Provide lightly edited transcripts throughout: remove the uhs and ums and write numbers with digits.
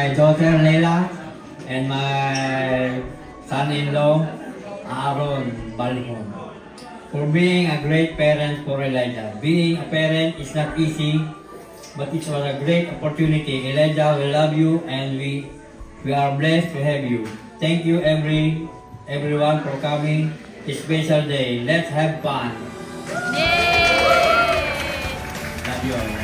my daughter Leila and my son-in-law Aaron Balhon for being a great parent for Elijah. Being a parent is not easy, but it was a great opportunity. Elijah, we love you and we are blessed to have you. Thank you everyone for coming this special day. Let's have fun. Love you all.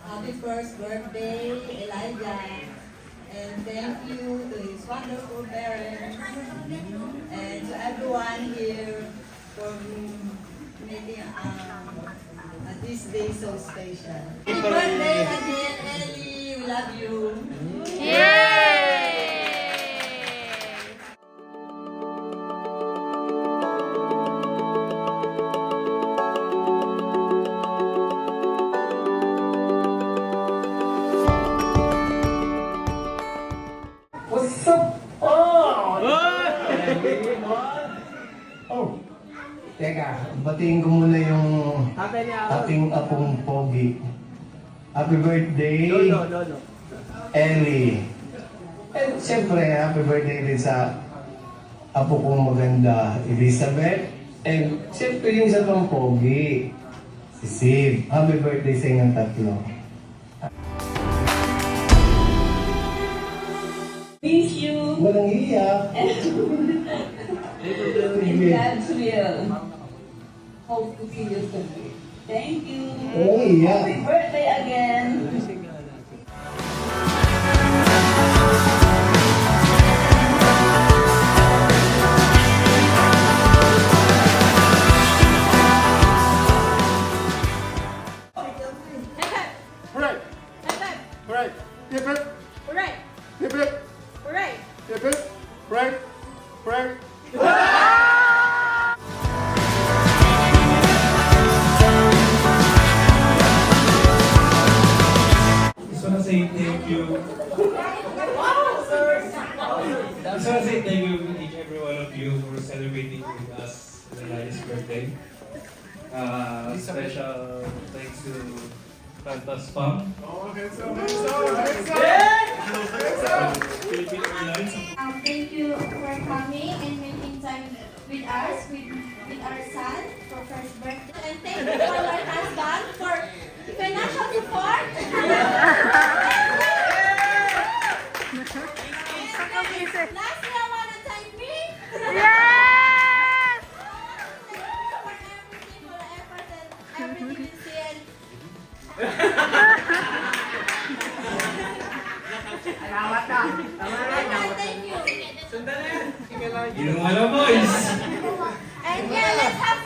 Happy first birthday, Elijah. And thank you to his wonderful parents and to everyone here for making this day so special. Happy birthday again, Ellie. We love you. What's up? Oh! Oh! Teka, batiin ko muna yung ating apong pogi. Happy birthday, Lolo. Ellie. And siyempre, happy birthday din sa apo kong maganda, Elizabeth. And siyempre yung isa pang pogi, si Sid. Happy birthday sa inyong tatlo. Miss you. Walang iyak. In God's will. Hope to see you soon. Thank you. Oh, yeah. Happy birthday again. Hooray! Hooray! Hip hip! Hooray! Hip hip! Hooray! Hip hip! Hooray! Hooray! Just wanna say thank you. Just wanna say thank you to each every one of you for celebrating with us Elijah's birthday. Special thanks to Tantas Pam. Philippine Airlines. Thank you for coming and making time with us, with our son for first birthday. And thank you for our husband for financial support. And lastly, I want to thank me. Yes! For everything, for the effort and everything you see. Thank you. Yung mga boys! And yeah, let's have